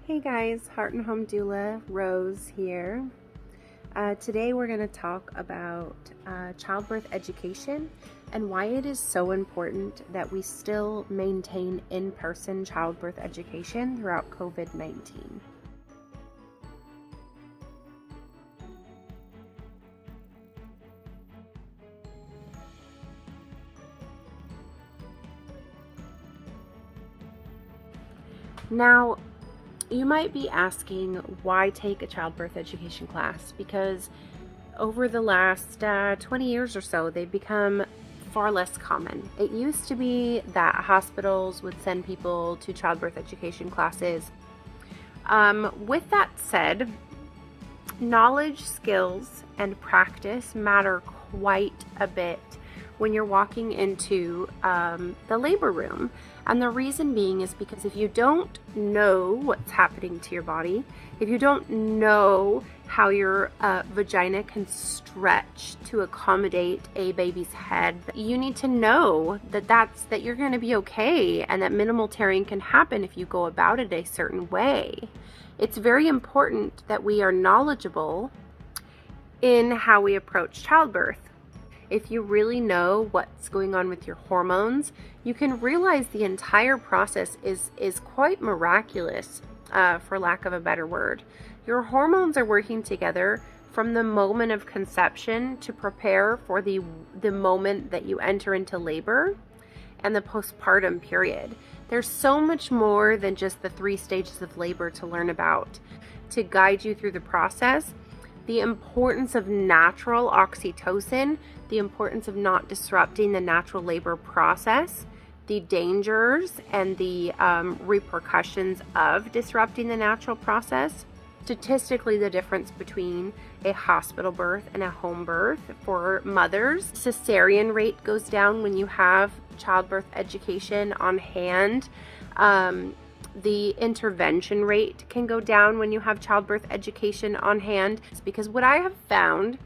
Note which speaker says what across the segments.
Speaker 1: Hey guys, Heart&Home doula Rose here. Today we're going to talk about childbirth education and why it is so important that we still maintain in-person childbirth education throughout COVID-19. Now, you might be asking, why take a childbirth education class? Because over the last 20 years or so, they've become far less common. It used to be that hospitals would send people to childbirth education classes. With that said, knowledge, skills, and practice matter quite a bit when you're walking into the labor room. And the reason being is because if you don't know what's happening to your body, if you don't know how your vagina can stretch to accommodate a baby's head, you need to know that you're going to be okay and that minimal tearing can happen if you go about it a certain way. It's very important that we are knowledgeable in how we approach childbirth. If you really know what's going on with your hormones, you can realize the entire process is quite miraculous, for lack of a better word. Your hormones are working together from the moment of conception to prepare for the moment that you enter into labor and the postpartum period. There's so much more than just the 3 stages of labor to learn about. To guide you through the process, the importance of natural oxytocin, the importance of not disrupting the natural labor process, the dangers and the repercussions of disrupting the natural process. Statistically, the difference between a hospital birth and a home birth for mothers. Cesarean rate goes down when you have childbirth education on hand. The intervention rate can go down when you have childbirth education on hand. It's because what I have found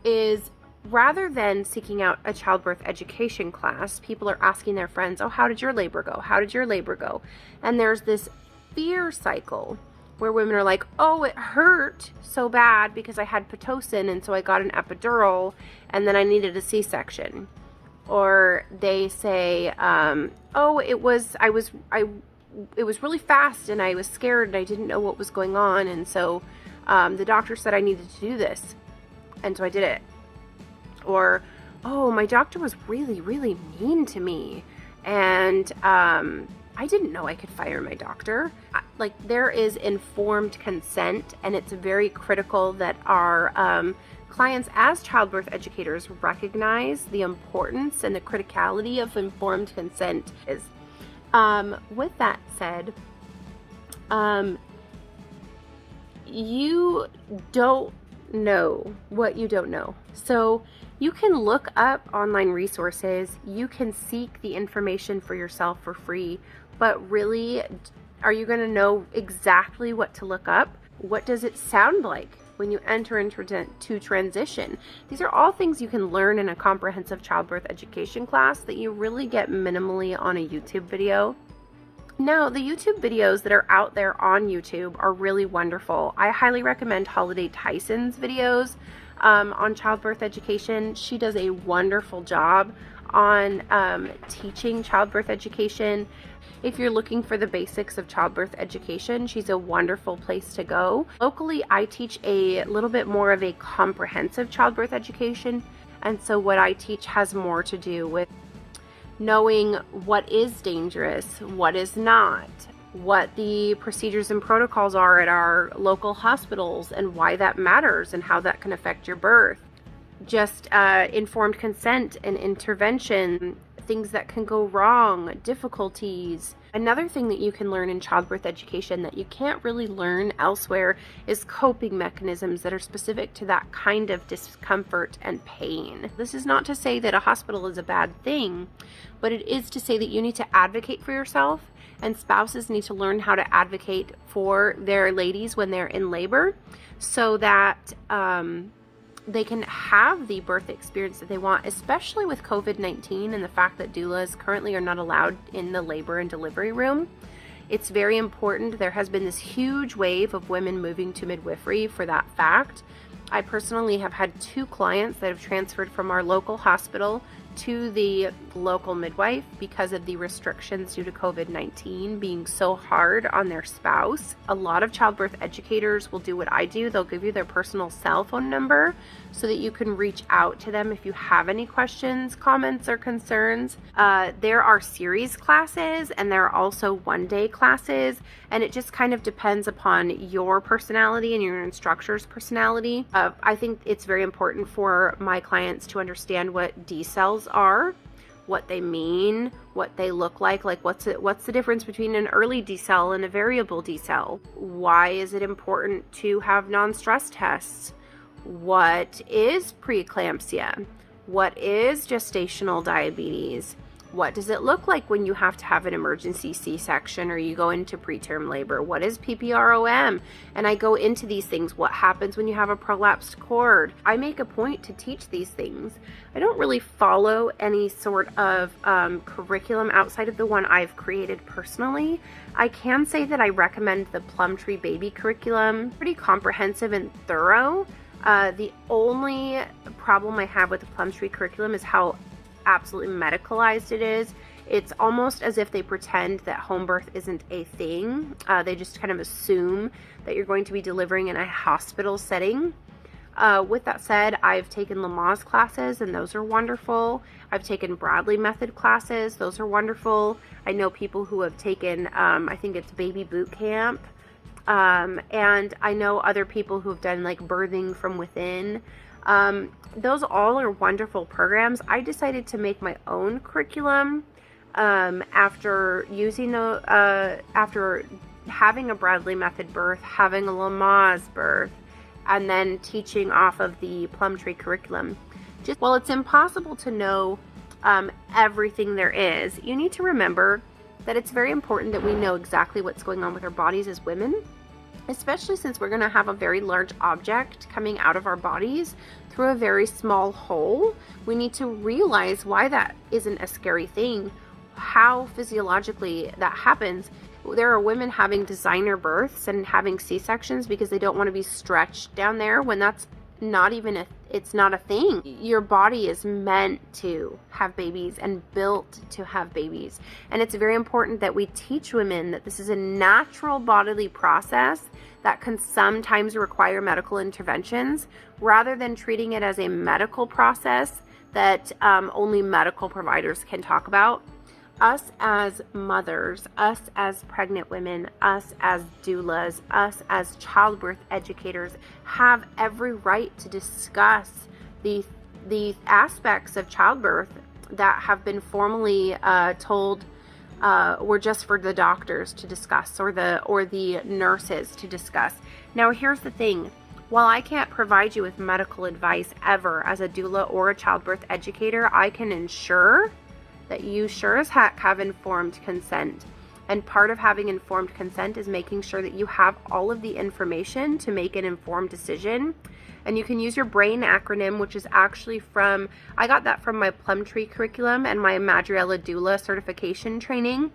Speaker 1: is, rather than seeking out a childbirth education class, people are asking their friends, oh, how did your labor go? How did your labor go? And there's this fear cycle where women are like, oh, it hurt so bad because I had Pitocin and so I got an epidural and then I needed a C-section. Or they say, oh, it was really fast and I was scared and I didn't know what was going on, and so the doctor said I needed to do this and so I did it. Or, oh, my doctor was really, really mean to me and I didn't know I could fire my doctor. Like, there is informed consent, and it's very critical that our clients as childbirth educators recognize the importance and the criticality of informed consent. With that said, you don't know what you don't know. So you can look up online resources, you can seek the information for yourself for free, but really, are you going to know exactly what to look up? What does it sound like when you enter into transition? These are all things you can learn in a comprehensive childbirth education class that you really get minimally on a YouTube video. Now, the YouTube videos that are out there on YouTube are really wonderful. I highly recommend Holiday Tyson's videos on childbirth education. She does a wonderful job on teaching childbirth education. If you're looking for the basics of childbirth education, she's a wonderful place to go. Locally, I teach a little bit more of a comprehensive childbirth education, and so what I teach has more to do with knowing what is dangerous, what is not, what the procedures and protocols are at our local hospitals and why that matters and how that can affect your birth. Just informed consent and intervention, things that can go wrong, difficulties. Another thing that you can learn in childbirth education that you can't really learn elsewhere is coping mechanisms that are specific to that kind of discomfort and pain. This is not to say that a hospital is a bad thing, but it is to say that you need to advocate for yourself, and spouses need to learn how to advocate for their ladies when they're in labor, so that they can have the birth experience that they want, especially with COVID-19 and the fact that doulas currently are not allowed in the labor and delivery room. It's very important. There has been this huge wave of women moving to midwifery for that fact. I personally have had 2 clients that have transferred from our local hospital to the local midwife because of the restrictions due to COVID-19 being so hard on their spouse. A lot of childbirth educators will do what I do. They'll give you their personal cell phone number so that you can reach out to them if you have any questions, comments, or concerns. There are series classes and there are also one-day classes, and it just kind of depends upon your personality and your instructor's personality. I think it's very important for my clients to understand what D cells are, what they mean, what they look like what's the difference between an early D cell and a variable D cell? Why is it important to have non-stress tests? What is preeclampsia? What is gestational diabetes? What does it look like when you have to have an emergency C-section or you go into preterm labor? What is PPROM? And I go into these things. What happens when you have a prolapsed cord? I make a point to teach these things. I don't really follow any sort of curriculum outside of the one I've created personally. I can say that I recommend the Plumtree Baby curriculum. Pretty comprehensive and thorough. The only problem I have with the Plumtree curriculum is how absolutely medicalized it is. It's almost as if they pretend that home birth isn't a thing. They just kind of assume that you're going to be delivering in a hospital setting. With that said, I've taken Lamaze classes and those are wonderful. I've taken Bradley method classes. Those are wonderful. I know people who have taken, I think it's baby boot camp. And I know other people who have done like birthing from within. Those all are wonderful programs. I decided to make my own curriculum after using after having a Bradley method birth, having a Lamaze birth, and then teaching off of the Plumtree curriculum. While it's impossible to know everything there is, you need to remember that it's very important that we know exactly what's going on with our bodies as women, especially since we're going to have a very large object coming out of our bodies through a very small hole. We need to realize why that isn't a scary thing, how physiologically that happens. There are women having designer births and having C-sections because they don't want to be stretched down there when that's not even it's not a thing. Your body is meant to have babies and built to have babies. And it's very important that we teach women that this is a natural bodily process that can sometimes require medical interventions, rather than treating it as a medical process that only medical providers can talk about. Us as mothers, us as pregnant women, us as doulas, us as childbirth educators have every right to discuss the aspects of childbirth that have been formally told were just for the doctors to discuss, or the nurses to discuss. Now, here's the thing. While I can't provide you with medical advice ever as a doula or a childbirth educator, I can ensure that you sure as heck have informed consent. And part of having informed consent is making sure that you have all of the information to make an informed decision. And you can use your BRAIN acronym, which is actually I got that from my Plumtree curriculum and my Madriella doula certification training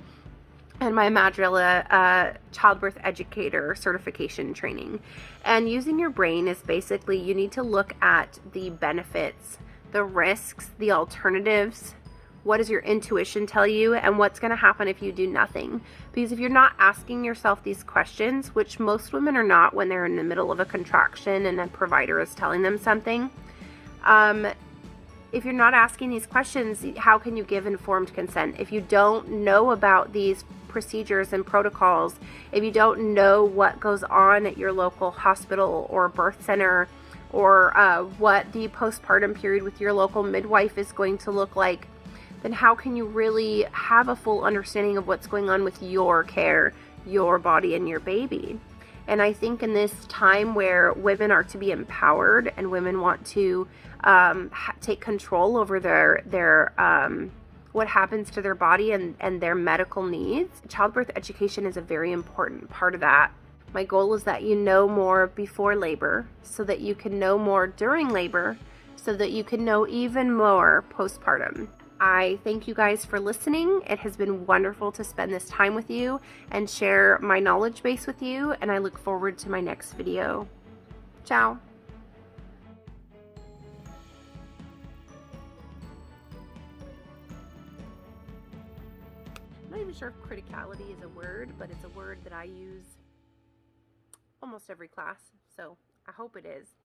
Speaker 1: and my Madriella childbirth educator certification training. And using your BRAIN is basically, you need to look at the benefits, the risks, the alternatives. What does your intuition tell you, and what's going to happen if you do nothing? Because if you're not asking yourself these questions, which most women are not when they're in the middle of a contraction and a provider is telling them something, if you're not asking these questions, how can you give informed consent? If you don't know about these procedures and protocols, if you don't know what goes on at your local hospital or birth center, or what the postpartum period with your local midwife is going to look like, then how can you really have a full understanding of what's going on with your care, your body, and your baby? And I think in this time where women are to be empowered and women want to take control over their what happens to their body and their medical needs, childbirth education is a very important part of that. My goal is that you know more before labor so that you can know more during labor, so that you can know even more postpartum. I thank you guys for listening. It has been wonderful to spend this time with you and share my knowledge base with you, and I look forward to my next video. Ciao. I'm not even sure if criticality is a word, but it's a word that I use almost every class, so I hope it is.